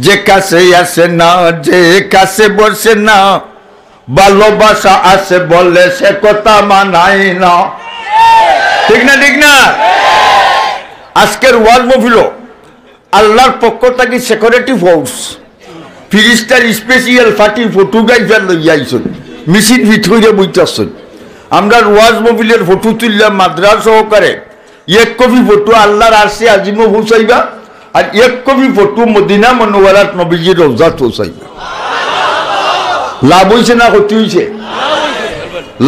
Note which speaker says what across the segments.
Speaker 1: যে কাছে আসে না, যে কাছে বসে না, ভালোবাসা আছে বলে সে কথা মানাই না। ঠিক না ঠিক না? আজকের ওয়াজ মহফিল আল্লাহর পক্ষ থেকে সিকিউরিটি ফোর্স ফিরিস্টার স্পেশাল পার্টি ফটোগ্রাফার লইয়া আইছেন, মেশিন ফিট করে বইতেছেন। আমরা ওয়াজ মহফিলের ফটো তুললাম মাদ্রাস সহকারে। এক কপি ফটো আল্লাহর আরশে আজিমও পৌঁছাইবা, আর এক কপি ফটো মদিনা মনোয়ারাত নবীজির রওজাত পৌঁছাইবা। লাভ হয়েছে না ক্ষতি হয়েছে?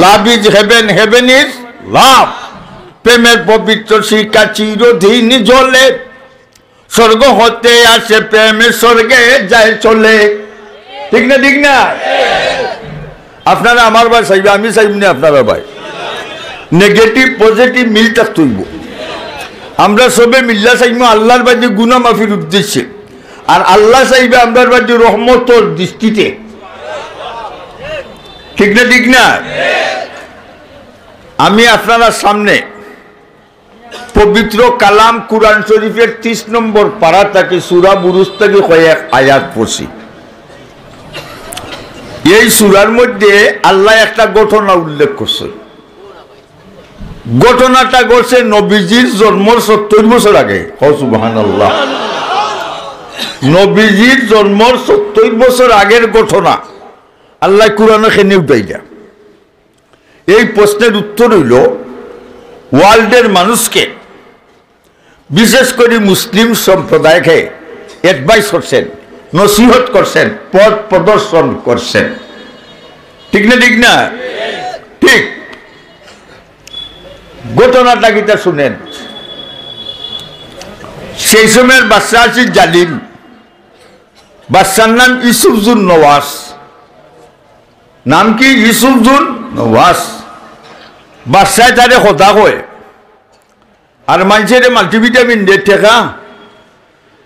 Speaker 1: Love is haven, haven is love. প্রেমের পবিত্র শিক্ষা চিরদিন জ্বলে, স্বর্গ হতে আসে প্রেমের স্বর্গে যায় চলে। ঠিক না ঠিক না? আপনারা আমার ভাই চাইবে, আমি চাইব না আপনারা ভাই। নেগেটিভ পজিটিভ মিল থাকতে হইব। আমরা সবে মিল্লা চাইব আল্লাহর বাদে গুনাহ মাফির উদ্দেশ্যে, আর আল্লাহ চাইবে আমরার বাদে রহমতর দৃষ্টিতে। ঠিক না ঠিক না? আমি আপনারা সামনে পবিত্র কালাম কুরআন শরীফের 30 নম্বর পারা থেকে সূরা বুরুজ থেকে কয়েক আয়াত পড়ছি। এই সূরার মধ্যে আল্লাহ একটা ঘটনা উল্লেখ করছে। ঘটনাটা ঘটছে নবীজির জন্মের 70 বছর আগে। সুবহানাল্লাহ। নবীজির জন্মের 70 বছর আগের ঘটনা আল্লাহ কুরআনে খেনে উঠাইলা। এই প্রশ্নের উত্তর হইল, ওয়ার্ল্ডের মানুষকে বিশেষ করে মুসলিম সম্প্রদায়কে অ্যাডভাইস করছেন, নসিহত করছেন, পথ প্রদর্শন করছেন। ঠিক না ঠিক না? ঠিক। ঘটনাটা কিটা শুনেন। সেই সময়ের বাচ্চা আছে জালিম, বাচ্চার নাম ইউসুফজুন নওয়াজ। নাম কি? ইউসুফজুন নওয়াজ। বাচ্চায় তারে কথা কয়, আর মানুষের মাল্টিভিটামিন দে ঠেকা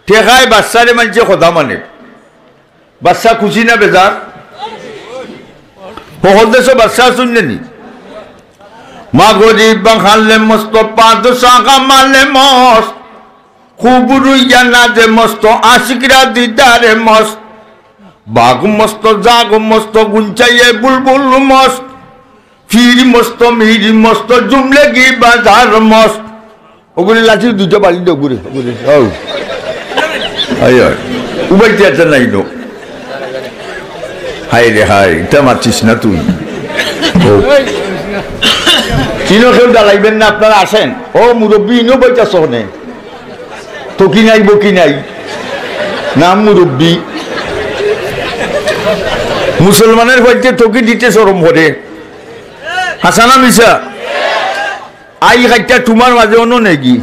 Speaker 1: ঠেকায় বাচ্চারে মানুষে কথা মানে। বাচ্চা খুশি না বেজার? সকল দেশ বাচ্চা শুনলে নি? মা গরিব বাঙালে মস্ত পাদশা কামালে মস্ত, খুব রুইয়া না যে মস্ত আশিকরা দিদারে মস্ত, বাঘ মস্ত জাগ মস্ত গুঞ্চাইয়ে বুলবুল মস্ত, ফির মস্ত মির মস্ত জুমলে গি বাজার মস্ত। ওগুলি লাঠি দুটো বাড়ি দেব ঘুরে ঘুরে উবাইতে আছে নাই নো। হাই রে হাই, এটা মারছিস না তুই। চিনো কেউ দাঁড়াইবেন না, আপনারা আসেন। ও মুরব্বী ইনো বইটা শোনে তো কি নাই বকি নাই, নাম মুরব্বী। মুসলমানের বাড়িতে তোকে দিতে শরম করে। হাসানা মিশা আই খাইটা তোমার মাঝে অন্য নেকি,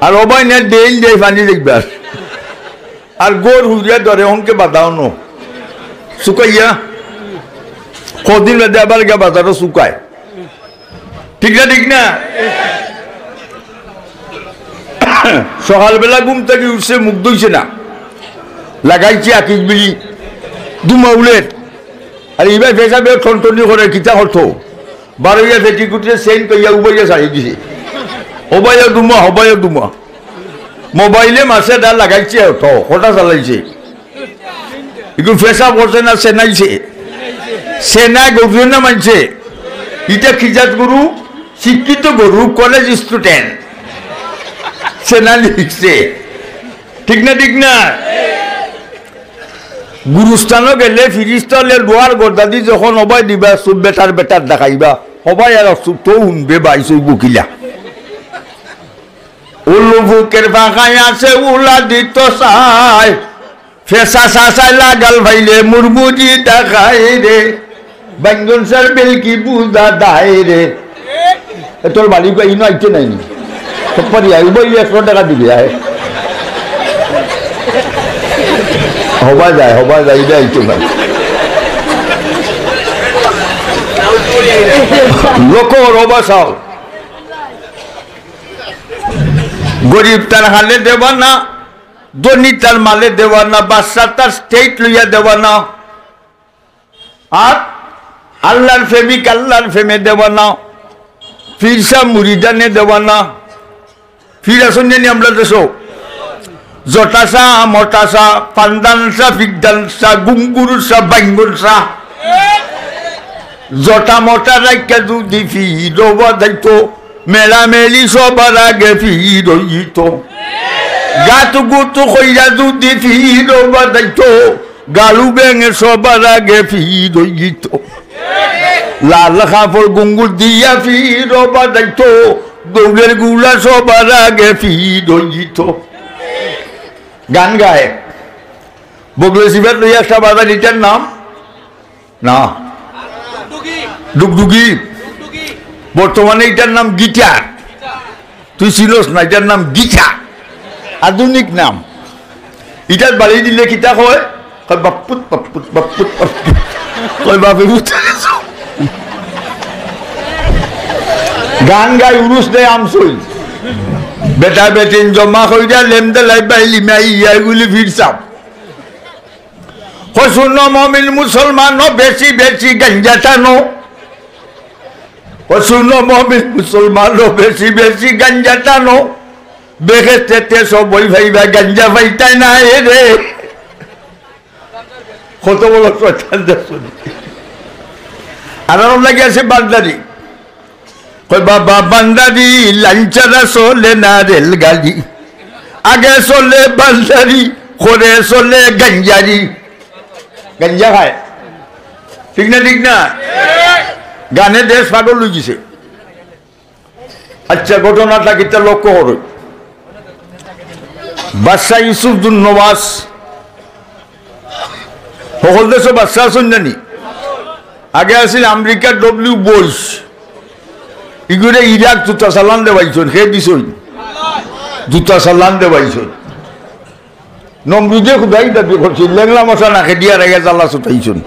Speaker 1: আর অবাই না ডেইল দেয় পানি দেখবার, আর গোর হুরিয়া ধরে অঙ্কে বাঁধাও নো শুকাইয়া কদিন বাদে আবার গা বাজারও শুকায়। ঠিক না ঠিক না? সকালবেলা ঘুম থেকে উঠছে, মুখ ধুইছে না, লাগাইছে আকিস বিড়ি দুমাউলের, আর এইবার পেশাবে ঠনটনি করে কিতা হতো বারোইয়া ফেটি কুটিয়ে সেন কইয়া উবাইয়া ছাড়িয়ে দিছে। হবাইয়া দুমা হবাইয়া দুমা মোবাইলে মাসে ডাল লাগাইছে, কটা চালাইছে, একটু ফেসা পড়ছে না সেনাইছে, সেনা গরু না মানছে। এটা খিজাত গরু, শিক্ষিত গরু, কলেজ স্টুডেন্ট, সেনা লিখছে। ঠিক না ঠিক না? গুরুস্থানও গেলে ফিরিস্তালে লোহার গর্দা দি যখন হবাই দিবা সব বেটার বেটার দেখাইবা, হবাই আর তো উনবে বাইশ বকিলা। উল্লু বুকের ফাঁকায় আছে উলা দিত সাই, ফেসা সাসাই লাগাল ভাইলে মুরমুজি দেখাই রে, ব্যঞ্জন স্যার বেলকি বুঝা দায় রে। তোর বাড়ি ইনো আইতে নাই নি পারি আই বই 100 টাকা দিবি আয় হবা যায় এটা আইতে ভাই। লোক রবা চাও, গরিব তার হালে দেবা না, ধনী তার মালে দেওয়া না, বাচ্চা তার স্টেট লইয়া দেওয়া না, আর আল্লাহর প্রেমিক আল্লাহর প্রেমে দেওয়া না, ফিরসা মুরিদানে দেওয়া না। ফির আসুন জানি আমরা দেশ জটাসা মটাসা পান্দানসা ফিকদানসা গুঙ্গুরসা বাইঙ্গুরসা জটা মটা রাইকা যদি ফিরবা দায়িত্ব মেলামেলি সবার আগে ফির হইত গাত গুত কইরা যদি ফিরবা দায়িত্ব গালু ব্যাঙে সবার আগে ফির হইত লাল কাপড় গুঙ্গুর দিয়া ফিরবা দায়িত্ব দৌড়ের গুলা সবার আগে ফির হইত গান গায় বগলে শিবের লইয়া একটা বাজার এটার নাম না ডুগডুগি বর্তমানে এটার নাম গিটার তুই চিনস না এটার নাম গিটা আধুনিক নাম এটার বাড়ি দিলে কিতা হয় বাপুত বাপুত বাপুত কয় বাপে গান গাই উরুস দেয় আমসই বেটা বেটিন জমা হইয়া লেমদে লাইবাই লিমাই ইয়াগুলি ফিরসাম হসুন মমিন মুসলমান বেশি বেশি গঞ্জা টানো হসুন মমিন মুসলমান বেশি বেশি গঞ্জা টানো বেখেতে সবই ভাইবা গঞ্জা ভাইটাই না রে কত বড় শুনি আর লাগে আছে বান্দারি কই বাবা বান্দারি লাঞ্চারা চলে না রেলগাড়ি আগে চলে বান্দারি করে চলে গঞ্জারি গঞ্জা খায় ঠিক না গানে দেশ পাগল হয়ে গেছে আচ্ছা ঘটনাটা কিতা লক্ষ্য করো বাদশাহ ইউসুফুদ্দিন নওয়াজ সকল দেশে বাদশাহ আছেন জানি আগে আছিল আমেরিকার ডব্লিউ বুশ ইগুরে ইরাক জুতা চালান দেবাইছেন সে দিছই জুতা চালান দেবাইছেন নমরুদে খুদাই দাবি করছেন লেংলা মশা না খেদিয়া রেগে জ্বালা ছুটাইছেন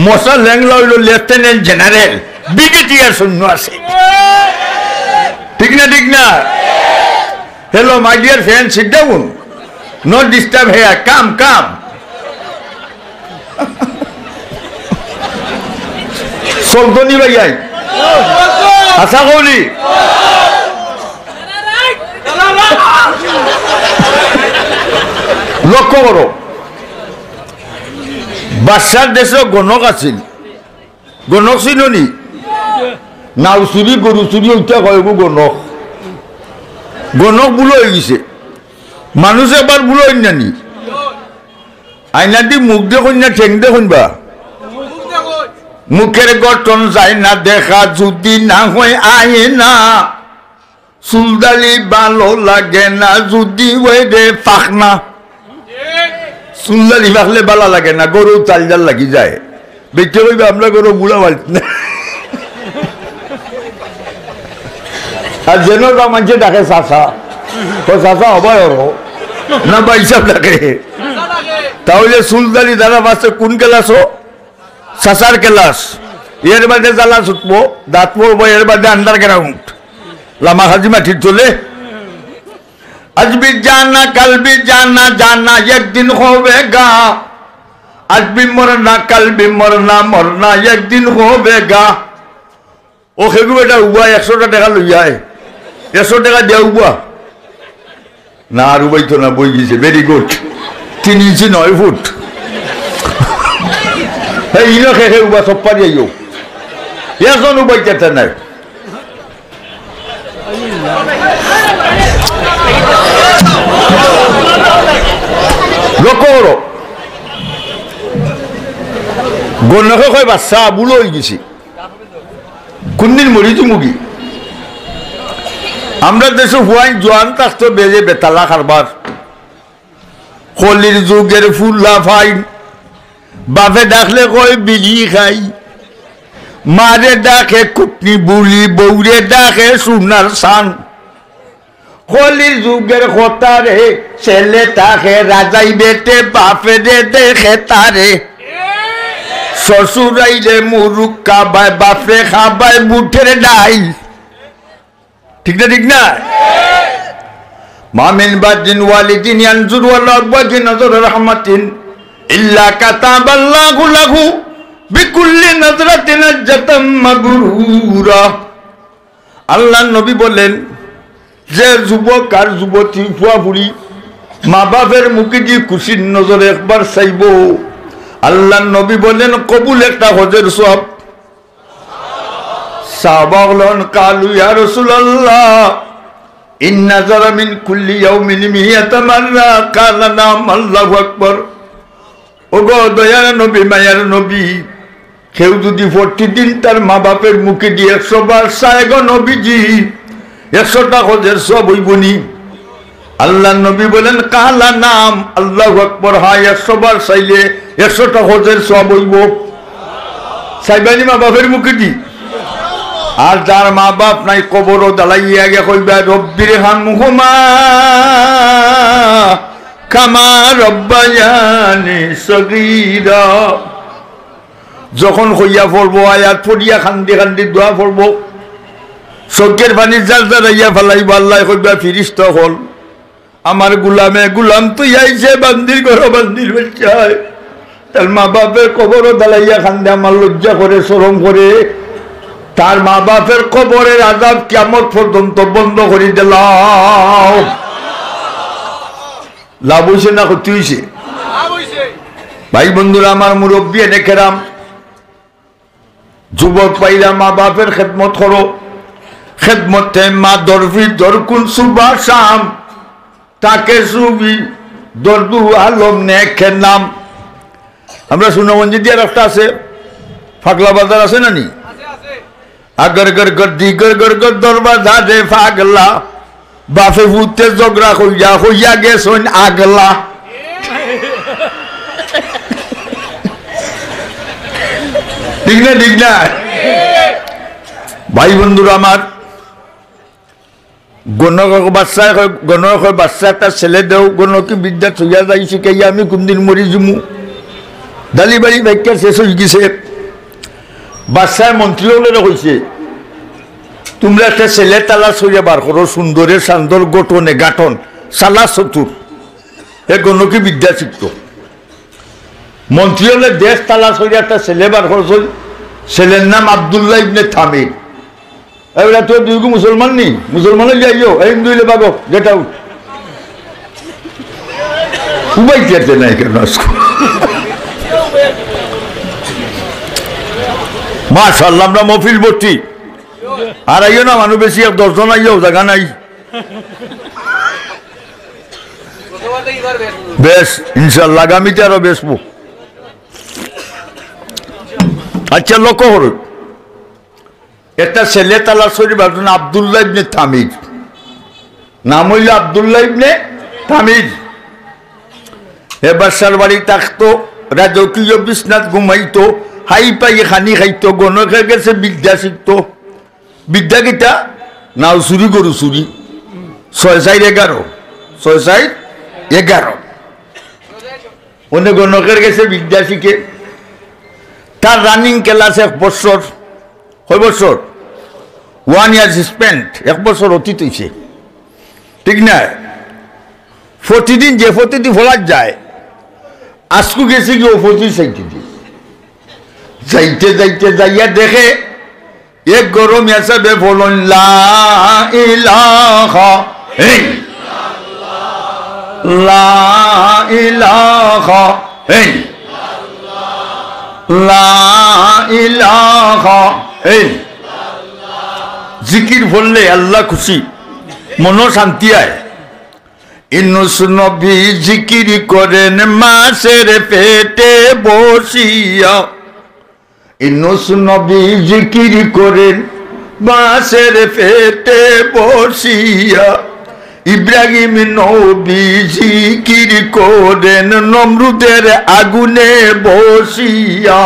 Speaker 1: মশা লেংলা হইল লেফটেন্যান্ট জেনারেল ব্রিগেডিয়ার সৈন্য আছে ঠিক না hello my dear friend sit down not disturb here come সলতনি ভাইয়াই আশা করি লক্ষ্য করো বাদশার দেশে গণক আছিল গণক চিনি নাও চুরি গরু চুরি উঠা কয় গণক গণক বুলো হয়ে গেছে মানুষ এবার বুলো নানি আইনা দি মুখ দেখুন না ঠেং দেখুন বা মুখের গঠন যায় না দেখা যদি না হয় আয়না চুলদালি ভালো লাগে না যদি ওই রে পাখনা চুলদালি পাখলে ভালো লাগে না গরু চালজাল লাগি যায় বেঁচে কইবে আমরা গরু বুড়া বাড়ি না আর যেন মানুষে ডাকে চাষা চাষা হবাই না বা হিসাব ডাকে তাহলে চুলদালি দ্বারা বাঁচতে কোন ক্লাসও চাষার ক্লাস এর বাদে জ্বালা ছুটবো দাঁত পড়বো এর বাদে আন্ডারগ্রাউন্ড লামা হাজি মাটির চলে আজ भी जाना कल भी जाना एक दिन होवेगा आज भी मरना कल भी मरना एक दिन होवेगा ও খেগু এটা উবা 100 টাকা লই যায় 100 টাকা দেয়া উবা না আর উবাইতো না বই গেছে ভেরি গুড 3 ইঞ্চি 9 ফুট এই ইনো খেগে উবা সব পারি আইও এজন উবাইতে না লক্ষ্য করো গণকে কয় বাচ্চা বুলো হয়ে গেছি কোনদিন মরিছি মুগি আমরা দেশে হুয়াই জোয়ান থাকতো বেজে বেতালা কারবার কলির যুগের ফুল্লা ফাই বাপে ডাকলে কয় বিলি খাই মারে ডাকে কুটনি বুলি বৌরে ডাকে সোনার সান কলির যুগের কথারে ছেলে তাকে রাজাই বেটে বাপে রে দেখে তারে শ্বশুরাইলে মুরুখ খাবায় বাপরে খাবায় বুটের ডাই ঠিক না মামিন বাদিন ওয়ালিদিন ইয়ানজুর ওয়ালা ওয়াজি নজর রহমাতিন ইল্লা কাতাবাল্লাহু লাহু বিকুল্লি নজরাতিন জাতাম মাগরুরা আল্লাহর নবী বলেন যে যুবক আর যুবতী ফুয়া ফুড়ি মা বাপের মুখে দিয়ে খুশির নজরে একবার চাইব। আল্লাহ নবী বলেন কবুল একটা হজের সব। সাহাবা বলেন কালু ইয়া রাসূলুল্লাহ ইন্না যারা মিন কুল্লি ইয়াউমিন মিয়াতা মাররা কালা নাম আল্লাহু আকবার। ওগো দয়ার নবী মায়ার নবী, কেউ যদি প্রতিদিন তার মা বাপের মুখে দিয়ে 100 বার চায় গো নবীজি, 100টা হজের সব হইবনি? আল্লাহ নবী বলেন কালা নাম আল্লাহু আকবার। হ্যাঁ, 100 বার চাইলে 100টা হজের সব হইব। চাইবানি মা বাপের মুখে দি। আর যার মা বাপ নাই কবরও দাঁড়াইয়া গে কইবা রব্বির হামহুমা কামা রব্বায়ানি সগীরা। যখন হইয়া পড়বো আয়াত পড়িয়া খান্দি খান্দি দোয়া পড়বো, চোখের পানি জাল জালাইয়া ফেলাইব। আল্লাহ কইবা ফিরিস্তা হল আমার গুলাম তুই আইছে বান্দির ঘর বান্দির বাচ্চায়। তার মা বাপের কবরও দাঁড়াইয়া খান্দে আমার লজ্জা করে শরম করে। তার মা বাপের কবরের আযাব কিয়ামত পর্যন্ত বন্ধ করে দিলাম। লাভ হইছে না ক্ষতি হইছে? ভাই বন্ধুরা আমার, মুরব্বী এনে কেরাম, যুবক পাইরা মা বাপের খেদমত করো। খেদমতে মা দরফি দরকুন সুবা শাম তাকে সুবি দরদু আলম নেখের নাম। আমরা সুনামগঞ্জে দিয়ে রাস্তা আছে, ফাগলা বাজার আছে না নি? আগর গর গর দি গর গর গর দরবাজা দে ফাগলা বাপে ভূতে ঝগড়া হইয়া গেছন আগলা। ঠিক না ঠিক না? ভাই বন্ধুরা আমার, গণক বাচ্চা একটা ছেলে দেও, গণকে বিদ্যা থইয়া যাই শিখাইয়া আমি কোনদিন মরি জুমু। দালি বাড়ি ব্যাখ্যা শেষ হয়ে গেছে। বাচ্চায় মন্ত্রী হলে কইছে তোমরা একটা ছেলে তালাশ হইয়া বার করো, সুন্দরের সান্দর গঠনে গাঠন সালা চতুর, এ গণকে বিদ্যা শিখত। মন্ত্রী হলে দেশ তালাশ হইয়া একটা ছেলে বার করছো, ছেলের নাম আব্দুল্লাহ ইবনে তামির। এবার তোর দুইগু মুসলমান নি, মুসলমানের যাইও হিন্দু হইলে পাবো গেট আউট। উবাই কেটে নাই কেন মাশাআল্লাহ, আমরা মফিল ভর্তি। আর আইও না মানুষ বেশি, 10 জন আইও, জায়গা নাই। বেশ ইনশাল্লাহ আগামীতে আরো বেসবো। আচ্ছা লক্ষ্য করো, একটা ছেলে তালাশ শরীফ একজন আব্দুল্লাহ ইবনে তামির, নাম হইল আব্দুল্লাহ ইবনে তামির। এ বাদশার বাড়ি থাকতো, রাজকীয় বিছনাত ঘুমাইতো, হাই পাই খানি খাইতো, গণকের কাছে বিদ্যা শিখতো। বিদ্যা কিটা নাও চুরি করু চুরি 6-4-11 6-4-11 অন্য গণকের কাছে বিদ্যা শিখে। তার রানিং ক্লাস 1 বছর, কয় বছর? 1 ইয়ার স্পেন্ট, 1 বছর অতীত হয়েছে। ঠিক না? প্রতিদিন যে প্রতিদিন ফলার যায়, আজকু গেছে কি অপতি সাইতে যাইতে যাইতে যাইয়া দেখে এক গরম হিসাবে বলুন লা ইলাহা ইল্লাল্লাহ, লা ইলাহা ইল্লাল্লাহ, লা ইলাহা ইল্লাল্লাহ। জিকির বললে আল্লাহ খুশি, মন শান্তি আয়। ইউনূস নবী জিকির করেন মাছের পেটে বসিয়া, ইউনূস নবী জিকির করেন মাছের পেটে বসিয়া, ইব্রাহিম নবী জিকির করেন নমরুদের আগুনে বসিয়া।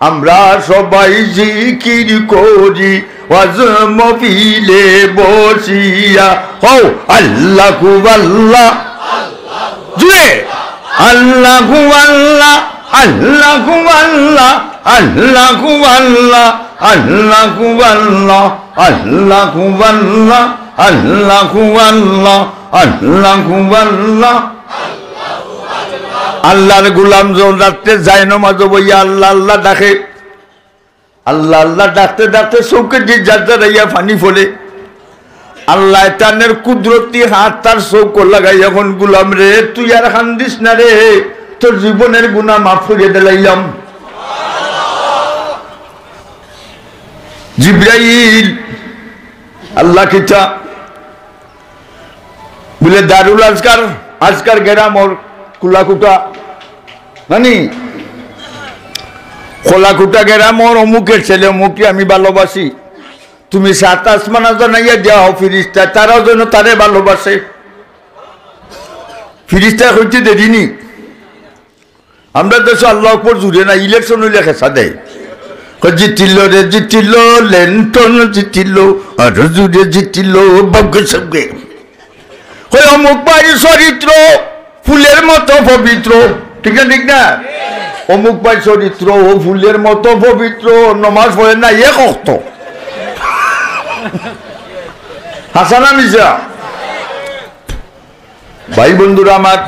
Speaker 1: আমরা সবাই জিকির করি ওয়াজ মহফিলে বসিয়া। ও আল্লাহু আল্লাহ জুড়ে, আল্লাহু আল্লাহ, আল্লাহু আল্লাহ, আল্লাহু আল্লাহ, আল্লাহু আল্লাহ, আল্লাহু আল্লাহ, আল্লাহু আল্লাহ, আল্লাহু আল্লাহ। আল্লাহর গোলাম যখন রাত্রে যায় নামাজ বইয়া আল্লাহ আল্লাহ ডাকে, আল্লাহ আল্লাহ ডাকতে ডাকতে চৌকে দিয়ে যার যারাইয়া পানি ফলে। আল্লাহ তানের কুদরতি হাত তার চৌক লাগাই এখন গুলাম রে তুই আর কান্দিস না রে, তোর জীবনের গুনাহ মাফ করে দিলাম। জিবরাইল আল্লাহ কিতা বলে দারুল আজকার গেরাম ওর কুলাকুটা নানি খোলাকুটা গেরাম ওর অমুকের ছেলে অমুকে আমি ভালোবাসি, তুমি 7 আসমান জানাইয়া যাও ফিরিস্তা তারাও যেন তারে ভালোবাসে। ফিরিস্তা হইতে দেরিনি, আমরা দেশে আল্লাহ উপর জুড়ে না, ইলেকশন হইলে খেসা দেয়, জিতিল রে জিতিল লেন্টন জিতিল আর জুড়ে জিতিল বগ্গে সবগে। ওই অমুক ভাই চরিত্র ফুলের মতো পবিত্র, ঠিক না ঠিক না? অমুক ভাই চরিত্র ও ফুলের মতো পবিত্র, নমাজ পড়ে না এক অক্ত। হাসানা মিশা ভাই বন্ধুরা আমার,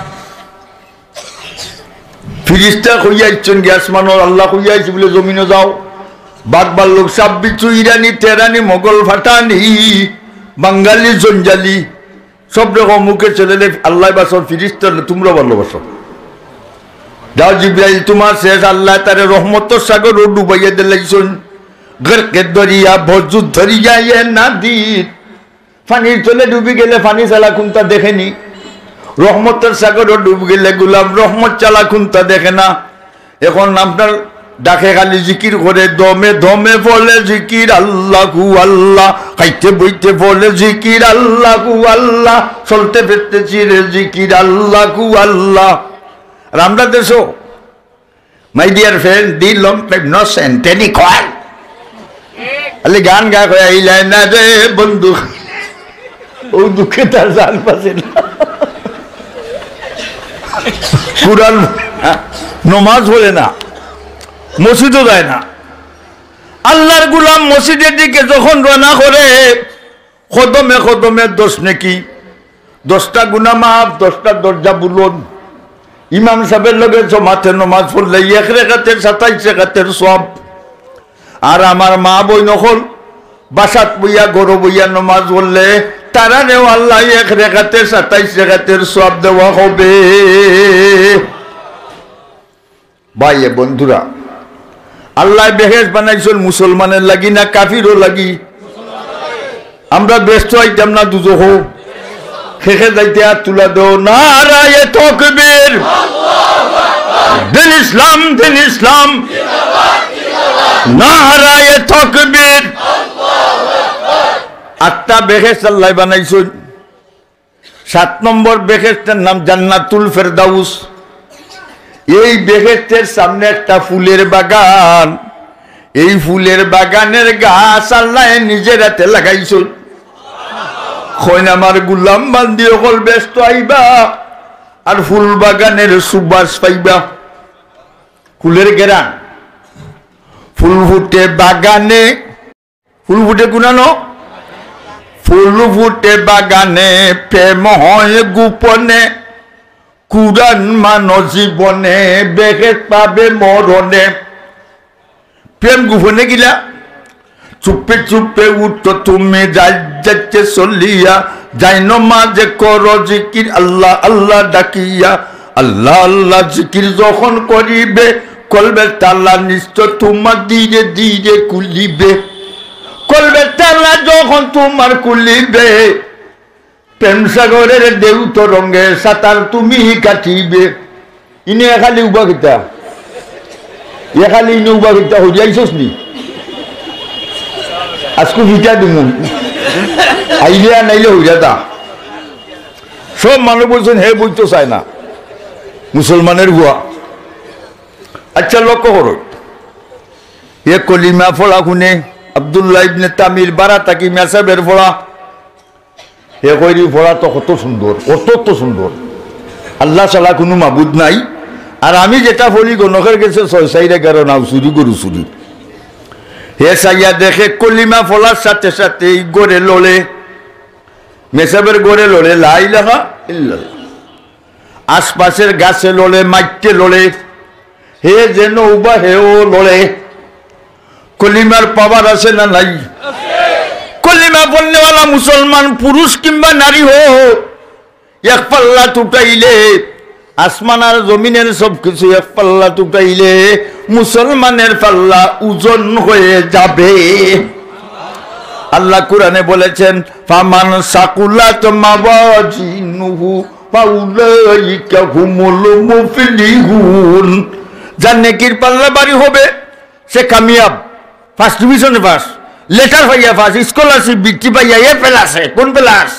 Speaker 1: ফিরিস্তা কইয়া ইচ্ছেন গ্যাসমানোর আল্লাহ কইয়া আইছি বলে জমিনে যাও, বাগবার লোক সাপ বিচ্ছু ইরানি তেরানি মোগল ফাটানি বাঙালি জঞ্জালি সব রকম মুখে চলে আল্লাহ বাসর ফিরিস্তা তোমরা ভালোবাসো। যাও জিব্রাইল তোমার শেষ, আল্লাহ তারে রহমতের সাগর ও ডুবাইয়া দিলাইছুন, গরকে দরিয়া ভজুদ ধরিয়া এ নাদির, পানির তলে ডুবি গেলে পানি চালা কোনটা দেখেনি, রহমতের সাগর ও ডুব গেলে গুলাম রহমত চালা কোনটা দেখে না। এখন আপনার ডাকে খালি জিকির করে, দমে দমে বলে জিকির আল্লাহু আল্লাহ, খাইতে বইতে বলে জিকির আল্লাহু আল্লাহ, চলতে ফিরতে চিরে জিকির আল্লাহু আল্লাহ। আর আমরা দেশো my dear friend the long time no sent any call আলে গান গা কয় আইলাই না রে বন্ধু, ও দুঃখে তার জান পাছে না। কুরআন নমাজ পড়ে না, মসজিদও যায় না। আল্লাহর গুলাম মসজিদের দিকে যখন রওনা করে, কদমে কদমে 10 নেকি, 10টা গুনাহ মাফ, 10টা দরজা বুলন। ইমাম সাহেবের লগে জমাতে নমাজ পড়লে 1 রাকাতের 27 রাকাতের সওয়াব। আর আমার মা বই নকল বাসাত বইয়া গরো বইয়া নমাজ পড়লে তারারেও আল্লাহ 1 রাকাতের 27 রাকাতের সওয়াব দেওয়া হবে। ভাই বন্ধুরা, আল্লাহ বেহেশত বানাইছেন মুসলমানের লাগি না কাফিরও লাগি? আমরা ব্যস্ত হইতাম না দুজহ খেখে যাইতে আর তুলা দেও নারায়ে তাকবীর, দিন ইসলাম দিন ইসলাম, নারায়ে তাকবীর। 8টা বেহেশত আল্লাহ বানাইছেন। 7 নম্বর বেহেশতের নাম জান্নাতুল ফেরদাউস। এই বেহেশতের সামনে একটা ফুলের বাগান, এই ফুলের বাগানের গাছ আল্লাহ নিজের হাতে লাগাইছেন। কইন আমার গুলাম বান্দি হল ব্যস্ত আইবা আর ফুল বাগানের সুবাস পাইবা। ফুলের গেরান, ফুল ফুটে বাগানে, ফুল ফুটে গুনানো, ফুল ফুটে বাগানে প্রেম হয় গোপনে, কুরআন মানো জীবনে বেহেশত পাবে মরণে। প্রেম গোপনে গিলা চুপে চুপে উঠো তুমি যাচ্ছে চলিয়া, যাই নমাজে করো জিকির আল্লাহ আল্লাহ ডাকিয়া, আল্লাহ আল্লাহ জিকির যখন করিবে কলবের তালা নিশ্চয় তোমার ধীরে ধীরে খুলিবে, কলবের তালা যখন তোমার খুলিবে প্রেম সাগরের ঢেউ তরঙ্গে সাঁতার তুমি কাটিবে। ইনে খালি উবা গীতা, এ খালি ইনে উবা গীতা হইয়াইছস নি? আজকে ভিটা দিমু আইলে আর নাইলে হইয়া তা সব মানুষ বলছেন হে বইতে চায় না মুসলমানের গুয়া। আচ্ছা লক্ষ্য করো, এ কলিমা ফোড়া শুনে আব্দুল্লাহ ইবনে তামির বারাতাকি মেসাবের ফোড়া, হে কইরি ফোড়া তো কত সুন্দর, অত সুন্দর, আল্লাহ ছাড়া কোনো মাবুদ নাই। আর আমি যেটা বলি গণকের গেছে 6-11 নাও চুরি গরু চুরি। হে সাইয়া দেখে কলিমা ফলার সাথে সাথে গড়ে লড়ে, মেসাবের গড়ে লড়ে লা ইলাহা ইল্লাল্লাহ, আশপাশের গাছে লড়ে, মাইটে লড়ে, হে যেন উবা হেও লড়ে। কলিমার পাওয়ার আছে না নাই? কলিমা পড়নেওয়ালা মুসলমান পুরুষ কিংবা নারী হোক, এক পাল্লা উঠাইলে আসমান আর জমিনের সবকিছু এক পাল্লা উঠাইলে মুসলমানের পাল্লা ওজন হয়ে যাবে। আল্লাহ কুরআনে বলেছেন, ফামান সাকুলাত মাওয়াজিনুহু ফাউলাইকা হুমুল মুফলিহুন। যার নেকির পাল্লা ভারী হবে সে কামিয়াব, ফার্স্ট ডিভিশনে পাস, লেটার পাইয়া পাস, স্কলারশিপ বৃত্তি পাইয়া এ পেলাসে। কোন পেলাস?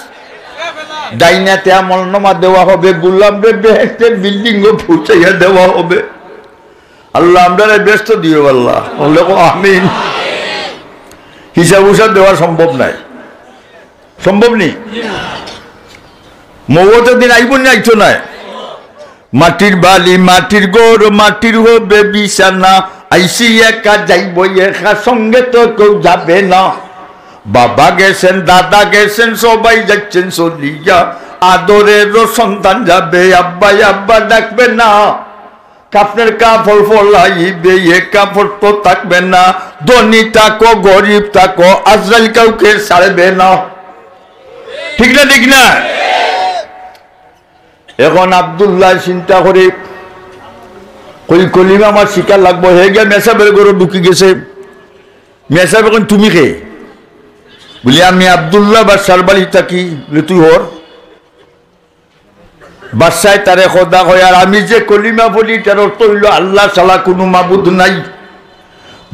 Speaker 1: ডাইনাতে আমলনামা দেওয়া হবে, গোলামরে বেহেশতের বিল্ডিং ও পৌঁছাইয়া দেওয়া হবে। আল্লাহ আমরা ব্যস্ত দিও আল্লাহ, বলে আমিন। হিসাব উসাব দেওয়া সম্ভব নাই, সম্ভব নেই। মৌতের দিন আইব না, আইতো নাই। মাটির বালি মাটির গোর মাটির হবে বিছানা, আইসি একা যাইব একা, সঙ্গে তো কেউ যাবে না। বাবা গেছেন দাদা গেছেন সবাই যাচ্ছেন চলিয়া, আদরেরও সন্তান যাবে আব্বা আব্বা ডাকবে না। কাপড়ের কাপড় ফলাইবে, এ কাপড় তো থাকবে না। ধনী থাকো গরিব থাকো, আজরাইল কাউকে ছাড়বে না। ঠিক না? ঠিক না? এখন আব্দুল্লাহ চিন্তা করে কই কলিমা আমার শিকার লাগবো। হে গিয়া মেসাবের ঘরে ঢুকি গেছে। মেসাব এখন তুমি কে? বলি আমি আব্দুল্লাহ বাদশার বাড়ি থাকি। বলে তুই হর? বাদশায় তারে খোদা হয়, আর আমি যে কলিমা বলি তার অর্থ হইল আল্লাহ ছাড়া কোনো মাবুদ নাই।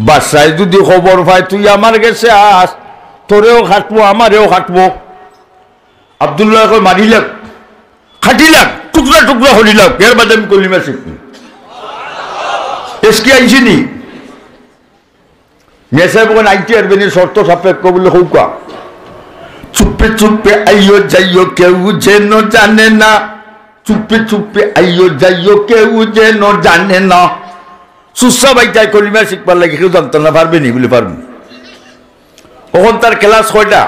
Speaker 1: বাদশায় যদি খবর পায় তুই আমার গেছে আস, তোরেও খাটবো আমারেও খাটবো। আব্দুল্লাহ মারিলাম, খাটিলাম, টুকরা টুকরা হলিলাম, এর বাদে আমি কলিমা শিখি। এসকি আইসিনি মেসাব আইতে পারবে না, শর্ত সাপেক্ষ বলে হৌকা। চুপে চুপে আইও যাইও কেউ যেন জানে না, চুপে চুপে আইও যাইও কেউ যেন জানে না। সুসা বাইটাই কলিমা শিখবার লাগে, কেউ জানতো না, পারবে নি বলে পারবে। তখন তার ক্লাস কয়টা?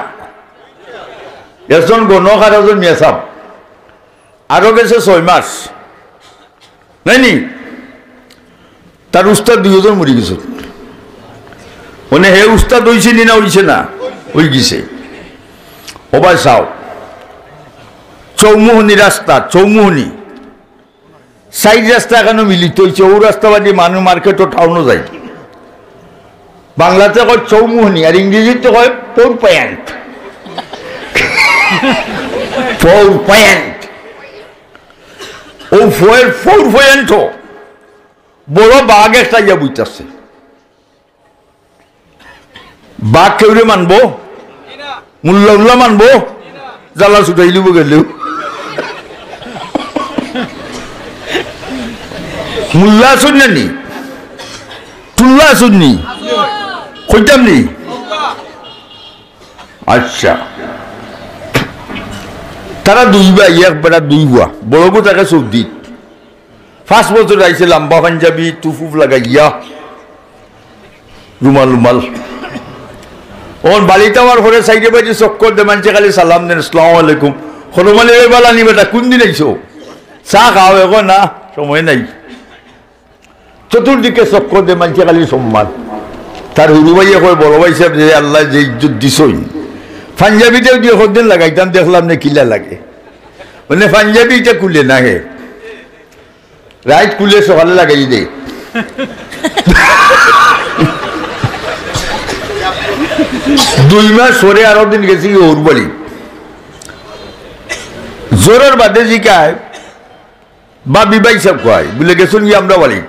Speaker 1: একজন গণক আর একজন মেসাব, আরো গেছে 6 মাস নাইনি। তার উস্তাদ 2 জন মরি গেছে। মানে হে উস্তাদ হইছে নি না হইছে না? হই গেছে। ওবাই চাও চৌমুহনী রাস্তা, চৌমুহনী সাইড রাস্তা এখানে মিলিত হয়েছে। ও রাস্তা বাদী মানুষ মার্কেটও টাউনও যায়। বাংলাতে কয় চৌমুহনী, আর ইংরেজিতে কয় ফোর পয়েন্ট। ফোর পয়েন্ট, ও ফোর পয়েন্ট বড় বাঘ একটা ইয়া বুঝতেছে। বাঘ কেউরে মানবো? মুল্লা উল্লা মানবো? জ্বালা ছুটাই লিব গেলেও মুল্লা আসুন নি, টুল্লা আসুন নি, কইতাম নি। আচ্ছা, তারা 2 ভাই, এক বেড়া 2 বুয়া। বড় বউ তাকে সৌদিত 5 বছর আইছে, লম্বা পাঞ্জাবি টুফুফ লাগাইয়া, রুমাল রুমাল। ওর বাড়িতে আমার ঘরে সাইডে বাজে চক্কর দে, মানুষে খালি সালাম দেন, আসসালামু আলাইকুম। হনুমালি বেলা নি বেটা, কোন দিন আইছো? চা খাও? এখন না, সময় নাই। চতুর্দিকে চক্কর দে, মানুষে খালি সম্মান। তার হুরু ভাইয়া কয়, বড় ভাই সাহেব যে আল্লাহ যে ইজ্জত দিছই, পাঞ্জাবিতেও দিয়ে দিন লাগাইতাম, দেখলাম না কিলা লাগে। মানে পাঞ্জাবিটা খুলে না, হে রাইট খুলে সকালে লাগাই দে। 2 মাস সরে আরো দিন গেছি ওর বাড়ি। জোরের বাদে জিকায় বা বিবাই সব কয়, বলে গেছুন কি আমরা বাড়ি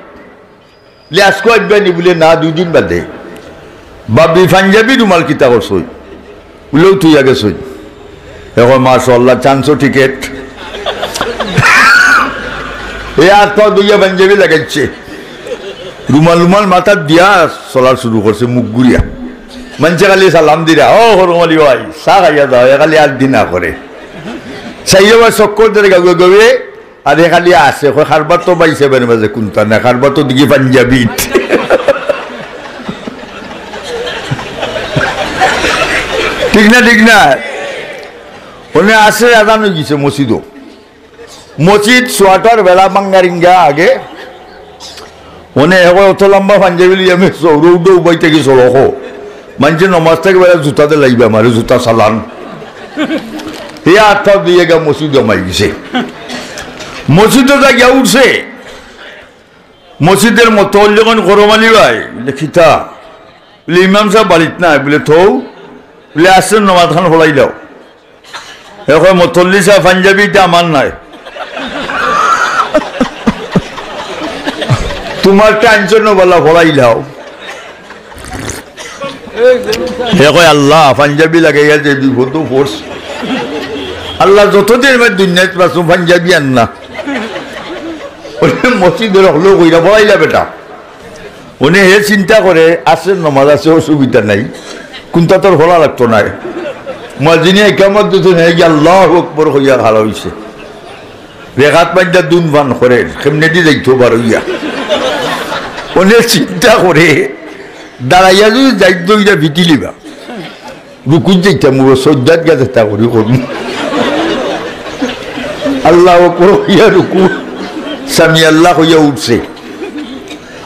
Speaker 1: আজকে আসবেনি? বলে না, 2 দিন বাদে। বাবি পাঞ্জাবি রুমাল কিতা করছই? বলেও তুই আগে সই। এখন মাশাআল্লাহ চান্সো টিকেট। এ আর তো 2 পাঞ্জাবি লাগাইছে, রুমাল রুমাল মাথা দিয়া চলার শুরু করছে, মুখ গুড়িয়া। মানুষে খালি সালাম দিরা, ও হরমালি ভাই চা খাইয়া দাও। খালি আর দিনা করে চাইবা চক্কর ধরে গাবে গাবে, আর এ খালি আছে খারবার তো পাইছে বের মাঝে কোনটা না, খারবার তো দিকে পাঞ্জাবি। ঠিক না? ঠিক না? ওনে আসে আদান হয়ে গেছে মসজিদও। মসজিদ সোয়াটার বেলা বাঙ্গারিঙ্গা আগে ওনে অত লম্বা পাঞ্জাবি আমি রৌদ উবাই থেকে চলো মানুষের নমাজ থেকে বেলা জুতাতে লাগবে আমার জুতা চালান এই আটটা দিয়ে গা মসজিদ জমাই গেছে মসজিদে যা গিয়া উঠছে মসজিদের মতো যখন গরমালি ভাই খিতা বলে ইমাম সাহেব বাড়িত নাই বলে থৌ বলে আসছেন নমাজ খান হলাই দাও এখন মতল্লি সাহেব পাঞ্জাবিটা আমার নাই তোমার টেনশন বলা হলাই দাও আল্লাহ পাঞ্জাবি লাগাই গেছে বিপদ ফোর্স আল্লাহ যতদিন দুনিয়ায় পাচ্ছ পাঞ্জাবি আন না মসজিদের হলেও কইরা বলাইলা বেটা উনি হে চিন্তা করে আছে নমাজ আছে অসুবিধা নাই কোনটা তোর হলা লাগতো না মসজিদে একামত দুটো নেই আল্লাহ আকবার হইয়া ভালো হইছে রেখাত পাঞ্জা দুন বান করে কেমনে দি যাইতো বার হইয়া উনি চিন্তা করে দাঁড়াইয়া যদি যাইতো ইটা ভিটি লিবা রুকুন যাইতাম সজ্জাত গেছে তা করি করুন আল্লাহ আকবার হইয়া রুকু সামি আল্লাহ হইয়া উঠছে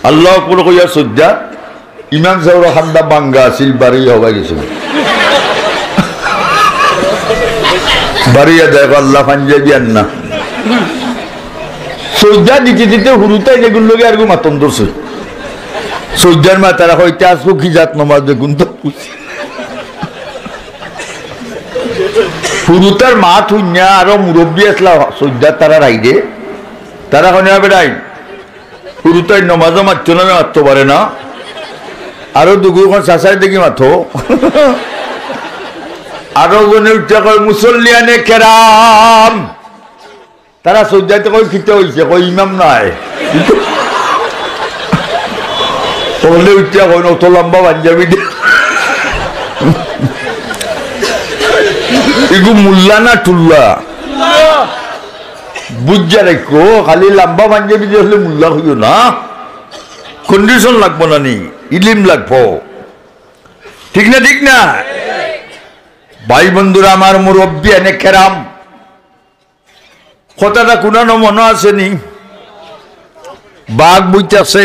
Speaker 1: আল্লাহ আকবার হইয়া সজ্জা ইমাম সাহেব খান্দা বাঙ্গা আছিল বাড়ি হওয়া গেছিল বাড়িয়া দেখো আল্লাহ পাঞ্জাবি আন না সজ্জা দিতে দিতে হুরুতাই যেগুলো আর মাতম ধরছে সজ্জার মা তারা হইতে আসবো কি জাত নমাজ দেখুন তো হুরুতার মা থুইনা আরো মুরব্বী আসলা সজ্জার তারা রাইডে তারা হনে হবে রাই হুরুতাই নমাজও মারতো না মারতে পারে না আরো দুগুখন চাচাই দেখি মাথো আরো গনে উঠে কয় মুসল্লিয়ানে কেরাম তারা সজ্জাতে কই খিতে হইছে কই ইমাম নাই বললে উঠে কই অত লম্বা পাঞ্জাবি এগু মুল্লা না টুল্লা বুঝা রেখো খালি লম্বা পাঞ্জাবি দিয়ে হলে মুল্লা হইও না কন্ডিশন লাগবো না নি ইলিম লাগবো ঠিক না ঠিক না ভাই বন্ধুরা আমার মুরব্বী এনে কেরাম কথাটা কোনানো মনে আসেনি বাঘ বুঝতেছে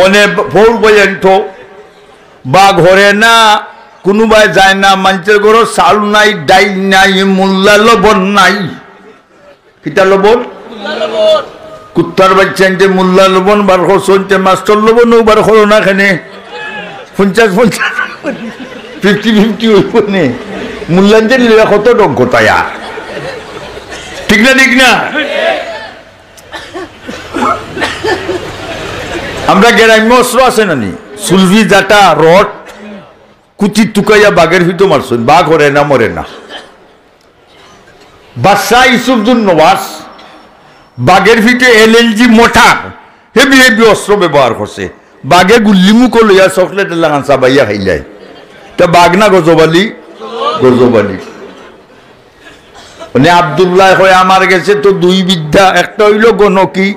Speaker 1: অনেক ফোর পর্যন্ত বাঘ হরে না কোনোবাই যায় না মানুষের ঘর চাউল নাই ডাইল নাই মোল্লা লবণ নাই কিতা লবণ কুত্তার বাচ্চা আনছে মোল্লা লবণ বার করছে মাস্টার লবণ বার করো না এখানে 50-50 50-50 হইব নে মূল্যাঞ্চল কত ডঙ্ক তায়া ঠিক না ঠিক না আমরা গ্রাম্য অস্ত্র আছে নানি সুলভি জাটা রড কুচি টুকাইয়া বাঘের ভিতর মারছেন বাঘ হরে না মরে না বাদশাহ ইউসুফজুন নওয়াজ বাঘের ভিতরে এলএলজি মোটার হেভি হেভি অস্ত্র ব্যবহার করছে বাঘে গুল্লিমুখ লইয়া চকলেট লাগান চাবাইয়া খাইলাই তা বাঘ না গজবালি গজবালি মানে আব্দুল্লাহ হয়ে আমার গেছে তো দুই বিদ্যা একটা হইল গণকি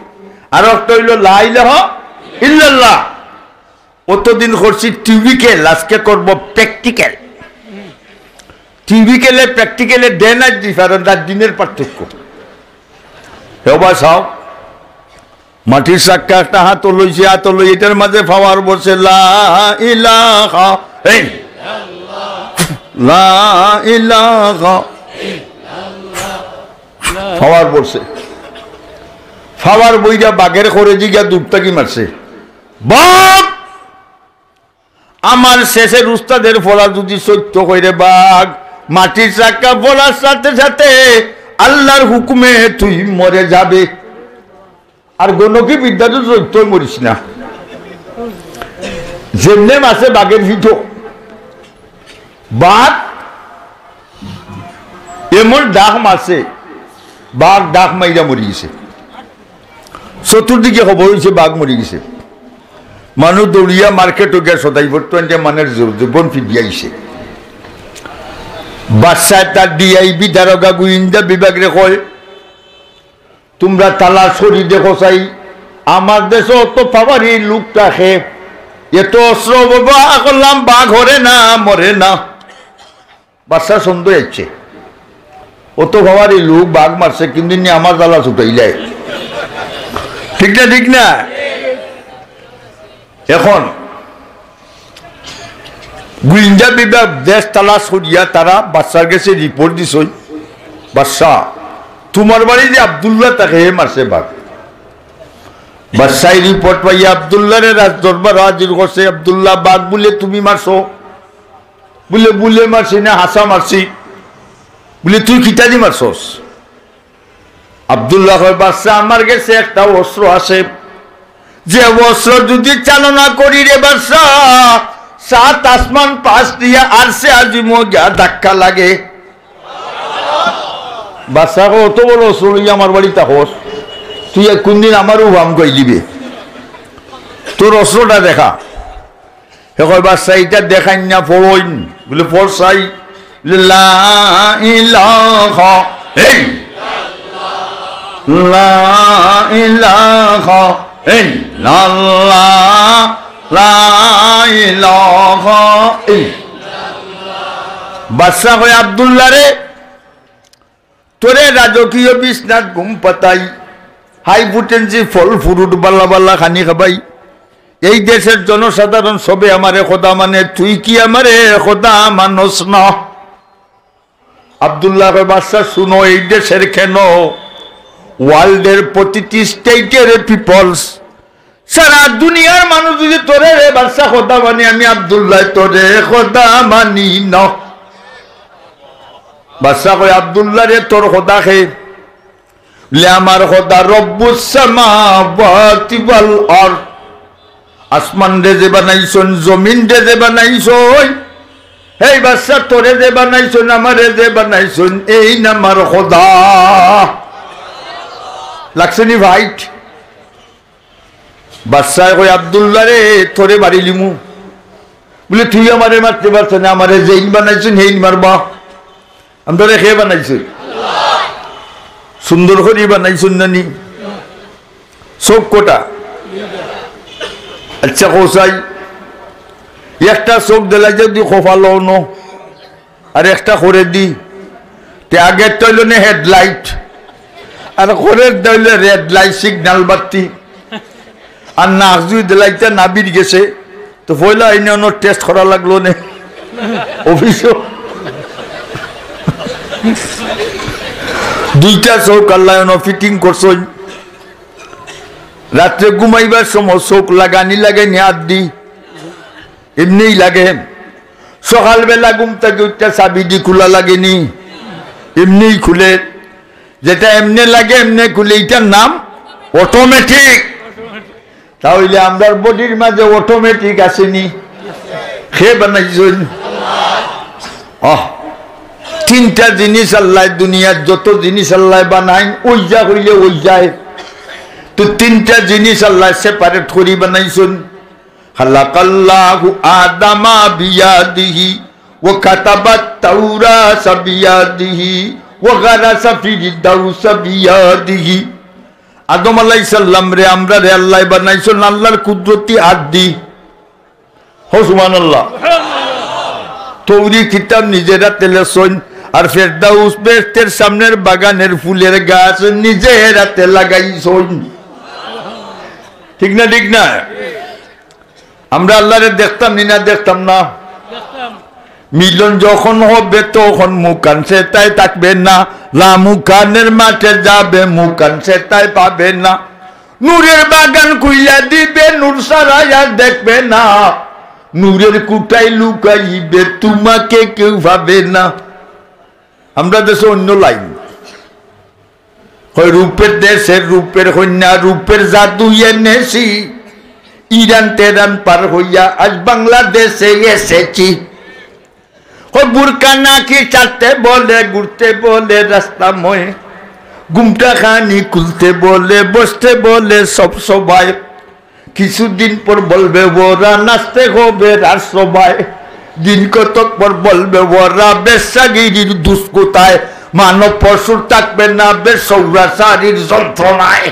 Speaker 1: আর একটা হইল লা ইলাহা ইল্লাল্লাহ অতদিন করছি টিউবিক্যাল আজকে করবো প্র্যাকটিক্যাল টিউবিক্যালে প্র্যাকটিক্যালে দেন আর ডিফারেন্ট আর দিনের পার্থক্য হেবা সাও মাটির চাক্কা একটা হাত লইছে হাত লই এটার মাঝে ফাওয়ার বসে লা ইলাহা লা ইলাহা ফাওয়ার বসে ফাওয়ার বইটা বাঘের করে জিগা দুপটা কি মারছে বাঘ আমার শেষের উস্তাদের ফলা যদি সত্য কইরে বাঘ মাটির চাক্কা ফলার সাথে সাথে আল্লাহর হুকুমে তুই মরে যাবে আর গণকি বিদ্যা তো সত্য মরিস না যেমনে মাসে বাঘের ভিটো বাঘ এমন ডাক মাসে বাঘ ডাক মাইরা মরি গেছে চতুর্দিকে খবর হয়েছে বাঘ মরি গেছে মানুষ দৌড়িয়া মার্কেটে গিয়ে সদাই বর্তমানে মানের জীবন ফিরিয়াইছে বাদশায় তার ডিআইবি দারোগা গোয়েন্দা বিভাগে কয় তোমরা তালা সরি দেখো চাই আমার দেশে অত পাবারি লোক রাখে এত অস্ত্র ব্যবহার করলাম বাঘ হরে না মরে না বাদশা সন্দেহ যাচ্ছে অত পাবারি লোক বাঘ মারছে কিন্তু আমার জ্বালা ছুটাইলে ঠিক না ঠিক না এখন গোয়েন্দা বিভাগ দেশ তালাশ করিয়া তারা বাচ্চার কাছে রিপোর্ট দিছই, বাচ্চা তোমার বাড়ি যে আব্দুল্লাহ তাকে মারছে বাঘ। বাদশাহ রিপোর্ট পাইয়া আব্দুল্লাহরে রাজ দরবার হাজির করছে। আব্দুল্লাহ, বাঘ বলে তুমি মারছো? বলে বুলে মারছি না, হাসা মারছি। বলে তুই কিতা দি মারছস? আব্দুল্লাহ কয়, বাদশাহ আমার কাছে একটা অস্ত্র আছে, যে অস্ত্র যদি চালনা করি রে বাদশাহ, 7 আসমান পাশ দিয়া আরশে আজিম গিয়া ধাক্কা লাগে। বাদশাহ অত বড় অস্ত্র আমার বাড়িতে হোস, তুই কোনদিন আমারও ভাম কই দিবে, তোর অস্ত্রটা দেখা। কয় বাদশাহ এটা দেখাই না, পড়ইন। বলে পড় চাই। লা ইলাহা লা ইলাহা ইল্লাল্লাহ লা ইলাহা ইল্লাল্লাহ। বাদশাহ কয় আব্দুল্লাহ রে, তোরে রাজকীয় বিছনাত ঘুম পাতাই, হাই পোটেন্সি ফল ফ্রুট বাল্লা বাল্লা খানি খাবাই, এই দেশের জনসাধারণ সবে আমারে খোদা মানে, তুই কি আমারে খোদা মানস না? আব্দুল্লাহ কয় বাদশাহ শুনো, এই দেশের কেন ওয়ার্ল্ডের প্রতিটি স্টেটের পিপলস, সারা দুনিয়ার মানুষ যদি তোরে রে বাদশাহ খোদা মানি, আমি আব্দুল্লাহ তোরে খোদা মানি না। বাদশাহ কয় আব্দুল্লাহ রে, তোর খোদা খে? বলে আমার খোদা রব্বুস সামাওয়াতি ওয়াল আরদ, আসমান রে যে বানাইছন, জমিন রে যে বানাইছন, এই বাদশাহ তোরে যে বানাইছন, আমারে যে বানাইছন, এই না আমার খোদা। লাগছে নি ভাইট? বাদশাহ কই আব্দুল্লাহ রে, তোরে বাড়ি লিমু। বলে তুই আমারে মারতে পারছ না, আমারে যেইন বানাইছন হেইন মারবা। আমি তোরে খেয়ে বানাইছি, সুন্দর করে বানাইছুন নানি, চোখ কোটা? আচ্ছা কোসাই, একটা চোখ দিলাই যদি খোফালো ন, আর একটা করে দি, তে আগের তৈল নে হেডলাইট, আর খরের দইলে রেড লাইট সিগন্যাল বাতি, আর নাক যদি দিলাইতে নাবির গেছে, তো পয়লা আইনে অন্য টেস্ট করা লাগলো নে অফিসও। দুইটা চোখ আল্লাহ ফিটিং করছো। রাত্রে ঘুমাইবার সময় চোখ লাগানি লাগে নি, হাত দি এমনিই লাগে। সকালবেলা ঘুম থেকে উঠতে চাবি দি খোলা লাগেনি, এমনিই খুলে। যেটা এমনি লাগে এমনি খুলে, এটার নাম অটোমেটিক। তাহলে আমার বডির মাঝে অটোমেটিক আসেনি, খেয়ে বানাইছেন। তিনটা জিনিস আল্লাহ, দুনিয়ার যত জিনিস আল্লাহ বানাই ওই যা হইলে ওই যায়, তো তিনটা জিনিস আল্লাহ সেপারেট করি বানাইছেন। খালাকাল্লাহু আদামা বিয়াদিহি ওয়া কাতাবাত তাওরাতা বিয়াদিহি ওয়া গারাসা ফিল দাউসা বিয়াদিহি। আদম আলাইহিস সালাম রে আমরা রে আল্লাহ বানাইছেন আল্লাহর কুদরতি হাত দি। হো সুবহানাল্লাহ। তৌরি কিতাব নিজেরা তেলেছেন, আর ফেরদাউস বেহেশতের সামনের বাগানের ফুলের গাছ নিজের হাতে লাগাইছেন। ঠিক না? ঠিক না? আমরা আল্লাহরে দেখতাম নি না? দেখতাম না? মিলন যখন হবে তখন মুকান সে তাই থাকবে না, লামুকানের মাঠে যাবে মুকান সে তাই পাবে না। নূরের বাগান খুইলা দিবে, নূর সারাইয়া দেখবে না, নূরের কুটাই লুকাইবে তোমাকে কেউ ভাবে না। আমরা দেশে অন্য লাইন, রূপের দেশের রূপের কন্যা, রূপের জাদু এনেছি, ইরান তেরান পার হইয়া আজ বাংলাদেশে এসেছি। বুরকা নাকি চাটতে বলে, ঘুরতে বলে রাস্তা ময়, ঘুমটা খানি খুলতে বলে, বসতে বলে সব সবাই, কিছুদিন পর বলবে ওরা নাচতে হবে আর সবাই, দিন কতক পর বলবে ওরা বেশাগিরির দুষ্কতায়, মানব পশুর থাকবে না বেসৌরাচারীর যন্ত্রণায়।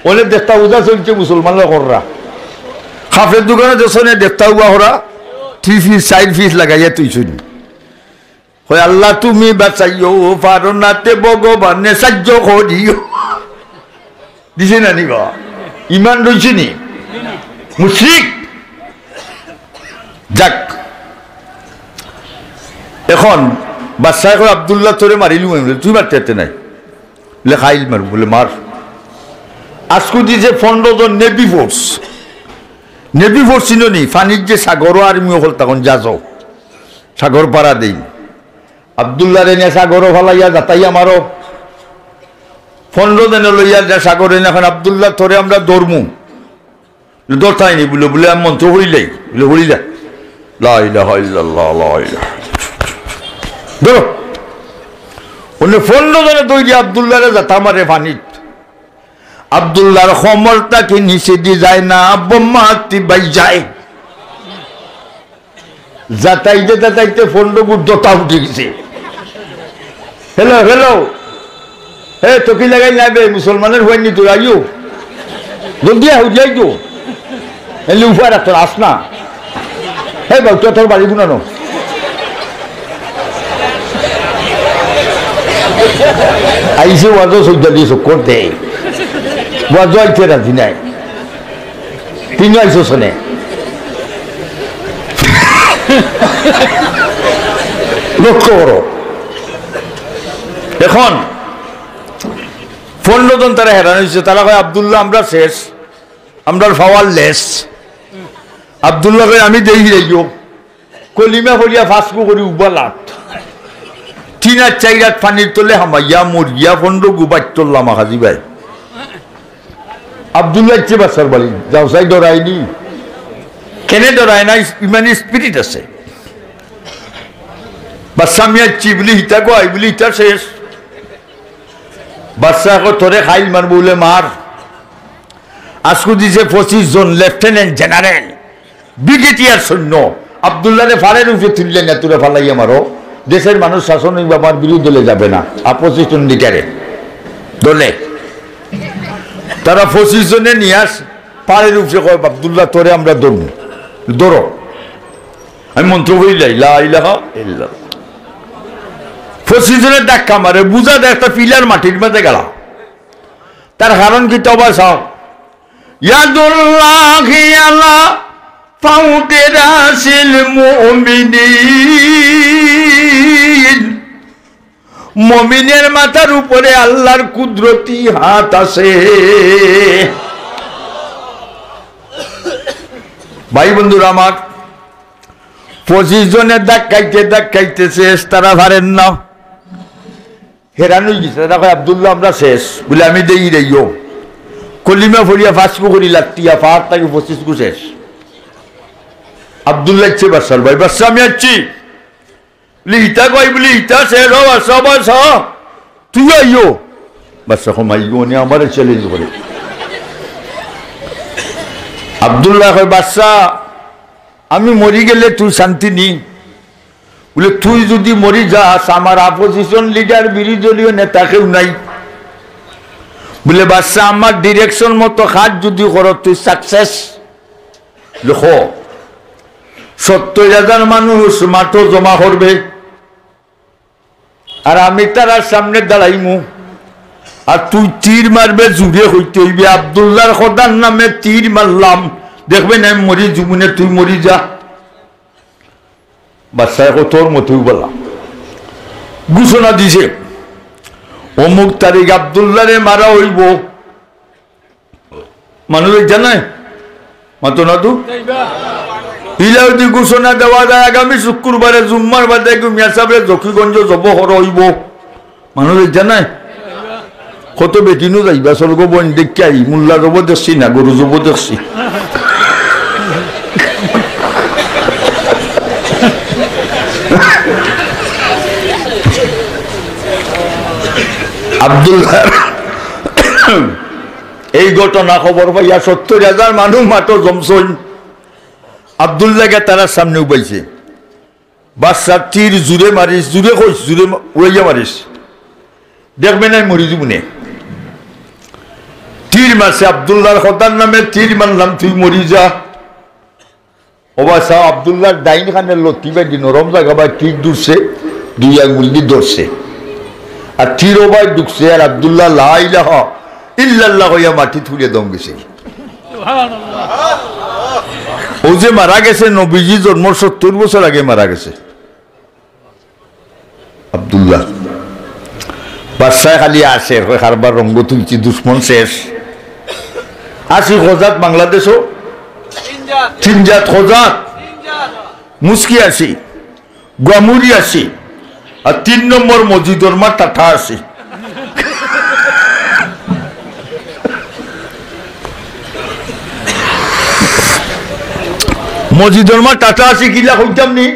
Speaker 1: বলে দেখতা উজা চলছে মুসলমানরা কররা, খাফের দোকানে যেসনে দেখতা উবা ওরা 3 ফিস 4 ফিস লাগাইয়া তুই শুনি। আল্লাহ তুমি বাঁচাইও পারো নাতে ভগবানে সাহায্য করিও। দিছে না নিবা? ইমান রয়েছে নি? মুশরিক যাক এখন বাদশাহ কয় আব্দুল্লাহ তোরে মারিলু তুই মারতে নাই লেখাইল মার বলে মার আজকু দিছে 15 জন নেভি ফোর্স চিনি ফানির যে সাগর আর্মি হল তখন যাও সাগর পাড়া দেই আব্দুল্লাহ রে নিয়ে সাগর ফালাইয়া যাতাইয়া মারো 15 জনে লইয়া যা সাগরে এখন আব্দুল্লাহ তোরে আমরা দৌড়মু দৌড়াইনি বলে বলে আমি মন্ত্র হইলাই বলে হইলা লা ইলাহা ইল্লাল্লাহ লা ইলাহা ধরো উনি 15 জনে দৌড়ি আব্দুল্লাহ রে যাতা মারে ফানিত আব্দুল্লাহর খমরটা কি নিচে দিয়ে যায় না বোমাতি বাই যায় যাতাইতে যাতাইতে 15 ফুট জোতা উঠে গেছে হেলো হে তো কি লাগাই যাবে মুসলমানের হয়নি তোর আইও জলদি উঠিয়াই তো এলি উপায় রাখতো আস না হে বাবু তোর বাড়ি গুনানো আইসে ওয়াজও সজ্জা দিয়ে চক্কর দেয় ওয়াজও আইতে রাজি নাই তিনি আইসো শোনে লক্ষ্য করো এখন 15 জন তারা হেরান হয়েছে তারা কয় আব্দুল্লাহ আমরা শেষ আমরা ফাওয়ার লেস আব্দুল্লাহ কয় আমি দেই যাইও কলিমা করিয়া ফাঁসকু করি উবালাত 3 আর 4 রাত পানির তলে হামাইয়া মরিয়া 15 গুবাই চললাম হাজি ভাই আব্দুল্লাহ ইচ্ছে বাসার বাড়ি যাও সাই ডরাইনি কেনে ডরায় না ইমানি স্পিরিট আছে বাদশাহ মিয়া চিবলি হিতা গো আইবলি হিতা শেষ বাদশাহ তোরে খাইল মার বলে মার আজকু দিছে 25 জন লেফটেন্যান্ট জেনারেল ব্রিগেডিয়ার সৈন্য আব্দুল্লাহ রে ফারের উপরে তুললেন না তোরে ফালাইয়া মারো দেশের মানুষ শাসন আমার বিরুদ্ধে দলে যাবে না অপোজিশন লিডারে দলে তারা 25 জনে নিয়ে আস পাড়ের উপরে কয় আব্দুল্লাহ তোরে আমরা দৌড়ো আমি মন্ত্র বইলাই লা ইলাহা ইল্লাল্লাহ 25 জনের ধাক্কা মারে বুঝা দেয় একটা পিলার মাটির মধ্যে গেল তার কারণ কি তবা সাও ইয়াদুল্লাহি আলা ফাউতি রাসিল মুমিনিন মুমিনের মাথার উপরে আল্লাহর কুদরতি হাত আছে ভাই বন্ধুরা আমার 25 জনের ধাক্কাইতেছে তারা পারেন না হেরান হয়ে গেছে তারা কয় আব্দুল্লাহ আমরা শেষ বলে আমি দেই রইও কলিমা ফরিয়া ফাঁসকু করি লাত্তিয়া পাহাড় তাকে 25 কু শেষ আব্দুল্লাহ ইচ্ছে বাসার ভাই বাসা আমি আসছি ইটা কই বলি ইটা শেষ হো বাসা তুই আইও বাসা কমাইও নি আমার চ্যালেঞ্জ করে আব্দুল্লাহ কয় বাসা আমি মরি গেলে তুই শান্তি নি বলে তুই যদি মরি যাস আমার অপোজিশন লিডার বিরোধী দলীয় নেতা কেউ নাই বলে বাচ্চা আমার ডিরেকশন মতো কাজ যদি করো তুই সাকসেস দেখো 70,000 মানুষ মাঠে জমা করবে আর আমি তার সামনে দাঁড়াইমু আর তুই তীর মারবে জুড়ে হইতে হইবে আব্দুল্লাহর খোদার নামে তীর মারলাম দেখবে না মরি জীবনে তুই মরি যা বাচ্চা তোর মতোই বলা ঘোষণা দিছে অমুক তারিখ আব্দুল্লাহ রে মারা হইব মানুষ জানায় মাতো না তু ইলাউদ্দি ঘোষণা দেওয়া যায় আগামী শুক্রবারে জুম্মার বাদে মিয়া সাহেবের জকিগঞ্জ জব হর হইব মানুষ জানায় কত বেটিনও যাইবা স্বর্গ বন দেখি আই মোল্লা জব দেখছি না গরু জব দেখছি আব্দুল্লাহ এই ঘটনা খবর পাইয়া 70,000 মানুষ মাত্র জমছই আব্দুল্লাহকে তারা সামনে উপাইছে বাচ্চা তীর জুড়ে মারিস জুড়ে কইস জুড়ে উড়াইয়া মারিস দেখবে নাই মরি জীবনে তীর মারছে আব্দুল্লাহর খোদার নামে তীর মারলাম তুই মরি যা অবশ্যই আব্দুল্লাহর ডাইন খানের লতি বাই নরম জায়গা বা ঠিক দূরছে 2 আঙ্গুল দিয়ে ধরছে আর তীর ওবাই ঢুকছে আর আব্দুল্লাহ লা ইলাহা ইল্লাল্লাহ হইয়া মাটি থুড়িয়ে দম গেছে সুবহানাল্লাহ ও যে মারা গেছে নবীজি জন্ম 70 বছর আগে মারা গেছে আব্দুল্লাহ বাদশাহ খালি আসে কারবার রঙ্গ তুলছি দুশ্মন শেষ আসি খোজাত বাংলাদেশও তিনজাত খোজাত মুস্কি আসি গামুরি আসি আর 3 নম্বর মসজিদর মা টাটা আসি মসজিদর মা টাটা আসি কিলা হইতাম নি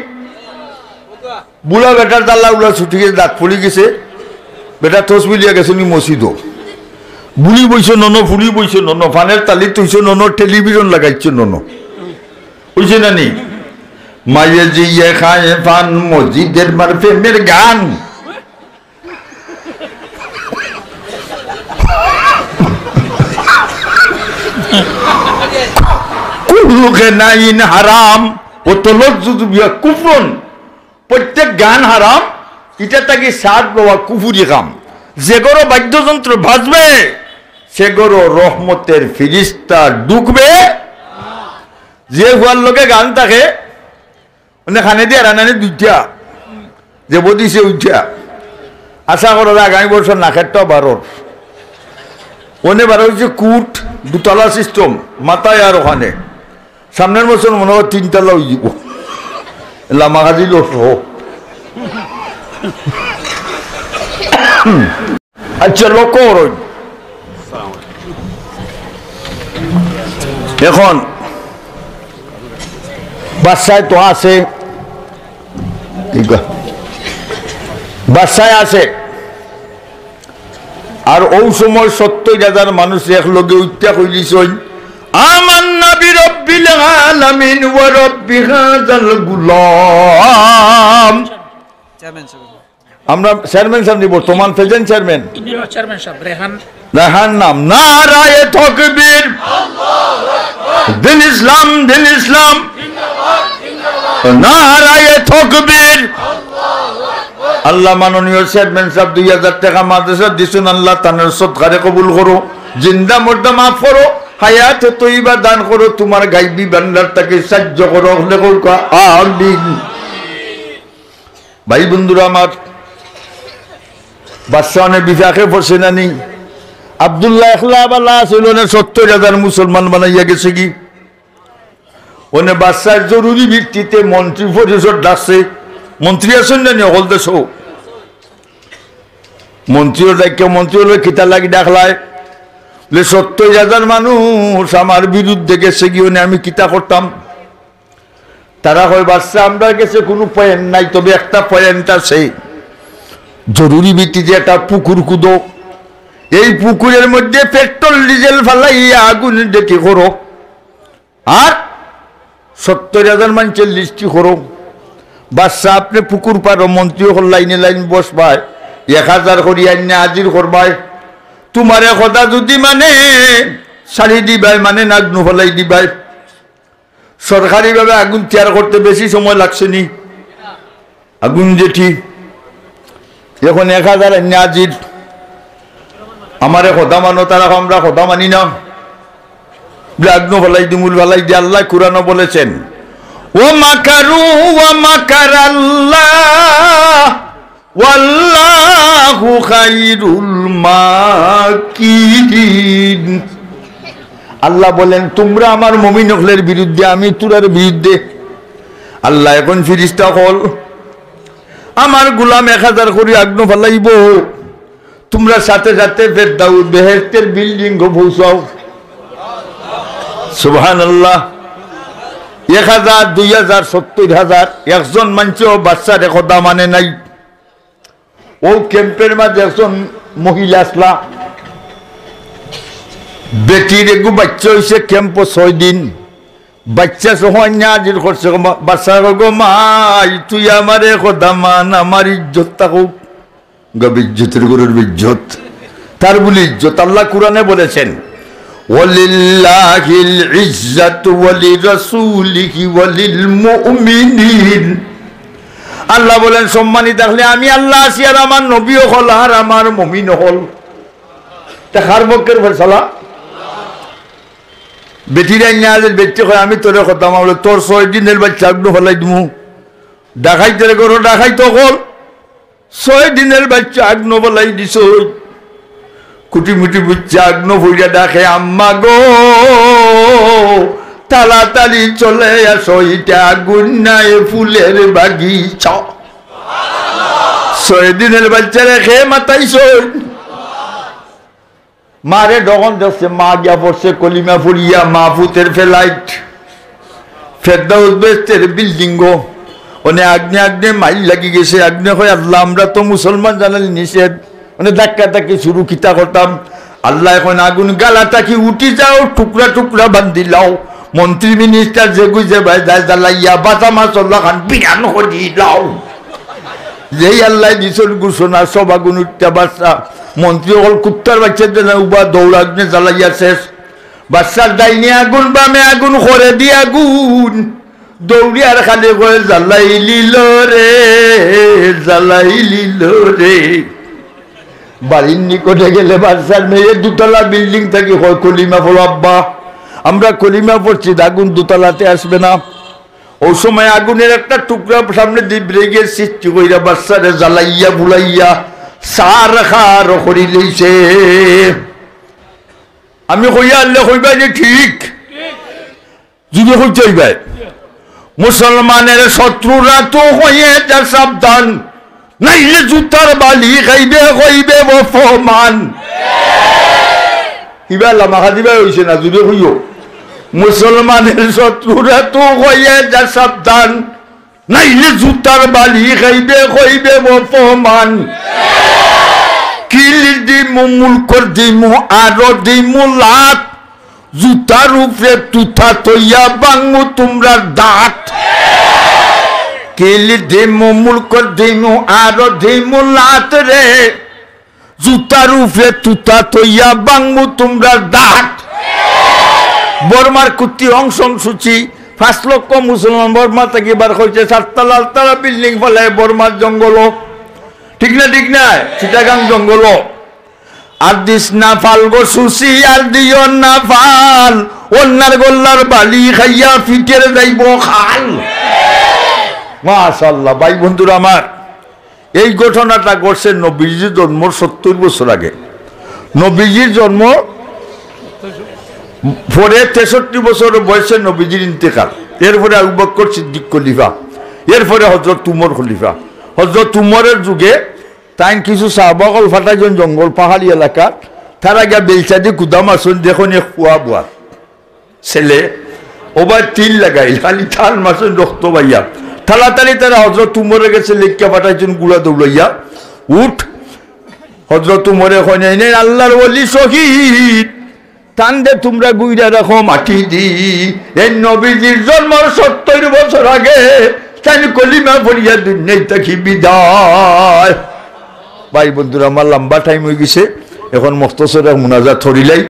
Speaker 1: বুড়া বেটার দাল্লা উলা ছুটি গেছে দাঁত ফুলি গেছে বেটা ঠোস বুলিয়া গেছে নি মসজিদও বুলি বইছো ননো ফুলি বইছো ননো ফানের তালি তুইছো ননো টেলিভিশন লাগাইছো ননো বুঝছে না নি মায়ে জিয়ে খায় ফান মসজিদের মার প্রেমের গান কুলুকে নাইন হারাম ও তলজ্জুজ বিয়া কুফরন প্রত্যেক গান হারাম এটা তাকে সাত বাবা কুফুরি কাম যে গরো বাদ্যযন্ত্র বাজবে সে গরো রহমতের ফিরিস্তা ঢুকবে যে হুয়ার লোকে গান থাকে মানে খানে দিয়ে রানানি দুইটা যে বদিছে উঠা আশা করো আগামী বছর নাকেরটাও বারোর ওনে বারো হচ্ছে কুট দুতলা সিস্টেম মাথায় আর ওখানে সামনের বছর মনে হয় 3 তলা হয়ে যাব লামাগাজি লোক আচ্ছা লক্ষ্য করুন এখন বাদশায় তো আছে বাদশায় আছে আর ওই সময় 70,000 মানুষ একলগে উঠা কইলিছেন আমান্না বিরব্বিল আলামিন ওয়া রব্বি হাযাল গুলাম আমরা চেয়ারম্যান সাহেব নি বর্তমান প্রেজেন্ট চেয়ারম্যান সাহেব রেহান নাম নারায়ে তাকবীর আল্লাহু আকবার দিন ইসলাম নারায়ে তাকবীর আল্লাহু আকবার আল্লাহ মাননীয় চেয়ারম্যান সাহেব 2000 টাকা মাদ্রাসা দিছেন আল্লাহ তানের সদকারে কবুল করো জিন্দা মুর্দা মাফ করো হায়াত তৈবা দান করো তোমার গায়বী ভান্ডার তাকে সাহায্য করো আমিন ভাই বন্ধুরা আমার বাদশাহনে বিফাকে পড়ছে না নি আব্দুল্লাহ একলা বালা ছিল না 70,000 মুসলমান বানাইয়া গেছে কি ওনে বাদশাহ জরুরি ভিত্তিতে মন্ত্রী পরিষদ ডাকছে মন্ত্রী আছেন না হল দেশ মন্ত্রীও ডাক্য মন্ত্রী হলো কিতা লাগি ডাকলায় 70,000 মানুষ আমার বিরুদ্ধে গেছে কি আমি কিতা করতাম তারা হয় বাদশাহ আমরা গেছে কোনো পয়েন্ট নাই তবে একটা পয়েন্ট আছে জরুরি ভিত্তিতে একটা পুকুর কুদো এই পুকুরের মধ্যে পেট্রোল ডিজেল ফালাইয়া আগুন ডেকে করো আর 70,000 মানুষের লিস্টি করো বাদশাহ আপনি পুকুর পারো মন্ত্রী হল লাইনে লাইন বসবায় 1000 করি আইনে হাজির করবায় তোমারে কথা যদি মানে শাড়ি দিবাই মানে নাগনু ফলাই দিবাই সরকারিভাবে আগুন তৈরি করতে বেশি সময় লাগছে নি আগুন যেটি এখন 1000 আইনে হাজির আমারে কথা মানো তারা আমরা কথা মানি না আগ্ন ফলাই দিমুল ফলাই দিয়ে আল্লাহ কুরআনে বলেছেন ও মাকারু ওয়া মাকারাল্লাহ ওয়াল্লাহু খায়রুল মাকিরিন আল্লাহ বলেন তোমরা আমার মুমিন হলের বিরুদ্ধে আমি তোরার বিরুদ্ধে আল্লাহ এখন ফেরেশতা হল আমার গোলাম 1000 করে আগ্ন ফলাইব তোমরা সাথে সাথে ফেরদাউস বেহেশতের বিল্ডিং গো পৌঁছাও সুবহানাল্লাহ 1000 2000 70,000 একজন মানুষও বাচ্চার কথা মানে নাই ও ক্যাম্পের মাঝে একজন মহিলা আসলা বেটির এগু বাচ্চা হয়েছে ক্যাম্প 6 দিন বাচ্চা সহ হাজির করছে বাচ্চা গো মাই তুই আমার কথা মান আমার ইজ্জত থাকুক ইজ্জতের গরুর ইজ্জত তার বলি ইজ্জত আল্লাহ কুরআনে বলেছেন ওয়ালিল্লাহিল ইজ্জাতু ওয়ালিরাসূলিহি ওয়ালিল মুমিনিন আল্লাহ বলেন সম্মানিত থাকলে আমি আল্লাহ আছি আর আমার নবীও হল আর আমার মুমিন হল তা কার পক্ষের ফয়সালা বেটিরা নিয়ে বেটি হয় আমি তোরে কথা বলে তোর 6 দিনের বাচ্চা আগ্নো ফেলাই দিমু ডাকাইতে করো ডাকাই তো কর 6 দিনের বাচ্চা আগ্নো ফেলাই দিছ কুটি মুটি বুচ্চা আগ্নো ভুইয়া ডাকে আম্মা গো তাড়াতাড়ি চলে আসো এটা আগুন নাই ফুলের বাগিচা 6 দিনের বাচ্চা রেখে মাতাইছ মারে ডগন যাচ্ছে মা গিয়া পড়ছে কলিমা ফুরিয়া মাহফুতের ফ্লাইট ফেরদাউস বেস্তের বিল্ডিং গো ওনে আগ্নে আগ্নে মাইল লাগি গেছে আগ্নে হয় আল্লাহ আমরা তো মুসলমান জানালি নিষেধ মানে ধাক্কা ধাক্কি শুরু কিতা করতাম আল্লাহ এখন আগুন গালাটা কি উঠি যাও টুকরা টুকরা বান্ধি লাও মন্ত্রী মিনিস্টার যে গুজে ভাই যায় জ্বালাইয়া বাতা মাছ আল্লাহ খান বিরান করি লাও যেই আল্লাহ দিছর ঘোষণা সব আগুন উঠতে বাচ্চা মন্ত্রী হল কুত্তার বাচ্চা উবা দৌড়াগ্নে জ্বালাইয়া শেষ বাচ্চার ডাইনে আগুন বামে আগুন করে দিয়ে আগুন দৌড়ি আর খালি করে জ্বালাই লিল রে বাড়ির নিকটে গেলে বাচ্চার মেয়ে 2 তলা বিল্ডিং থেকে হয় কলিমা পড়ো আব্বা আমরা কলিমা পড়ছি আগুন 2 তলাতে আসবে না ওই সময় আগুনের একটা টুকরা সামনে দিয়ে ব্রেকের সৃষ্টি কইরা বাচ্চারে জ্বালাইয়া বুলাইয়া সার খার করি লইছে আমি কইয়া আল্লাহ কইবা যে ঠিক যদি হইতে হইবে মুসলমানের শত্রুরা তো হয়ে যা সাবধান নাইলে জুতার বালি খাইবে কইবে অপমান কিবা লামাখা দিবা হইছে না যদি হইও মুসলমানের শত্রুরা তো হয়ে যা সাবধান নাইলে জুতার বালি খাইবে কইবে অপমান কিল দিমু মুলকর দিমু আরো দিমু লাত জুতার উপরে তুথা তৈয়া বাংমু তোমরা দাঁত কিল দিমু মুলকর দিমু আরো দিমু লাত রে জুতার উপরে তুথা তৈয়া বাংমু তোমরা দাঁত বর্মার কুত্তি অংশসূচি 5 লক্ষ মুসলমান বর্মা থেকে বার হয়েছে 7 তলা 8 তলা বিল্ডিং ফলে বর্মার জঙ্গল ঠিক না চিটাগাং জঙ্গল আর দিস না ফাল গো সুসি আর দিও না ফাল অন্যার গোল্লার বালি খাইয়া ফিটের যাইব খাল মাশাআল্লাহ ভাই বন্ধুরা আমার এই ঘটনাটা ঘটছে নবীজির জন্ম 70 বছর আগে নবীজির জন্ম পরে 63 বছর বয়সে নবীজির ইন্তেকাল এরপরে আবু বকর সিদ্দিক খলিফা এরপরে হযরত উমর খলিফা হযরত উমরের যুগে তাই কিছু সাহাবাগল ফাটাইজন জঙ্গল পাহাড়ি এলাকা তারা গিয়া বেলচাদি কুদাম আসুন দেখুন এক কুয়া বুয়া ছেলে ওবার তিল লাগাইল খালি থাল মাসুন রক্ত বাইয়া তাড়াতাড়ি তারা হযরত উমরে গেছে লেখিয়া পাঠাইছেন গুড়া দৌড়াইয়া উঠ হযরত উমরে কইনে আল্লাহর ওলি শহীদ তান্দে তোমরা গুইরা রাখো মাটি দি এই নবীজির জন্ম 70 বছর আগে তাই কলিমা পড়িয়া দুনিয়া থেকে বিদায় ভাই বন্ধুরা আমার লম্বা টাইম হয়ে গেছে এখন মুখতসর মুনাজাত ধরিলাই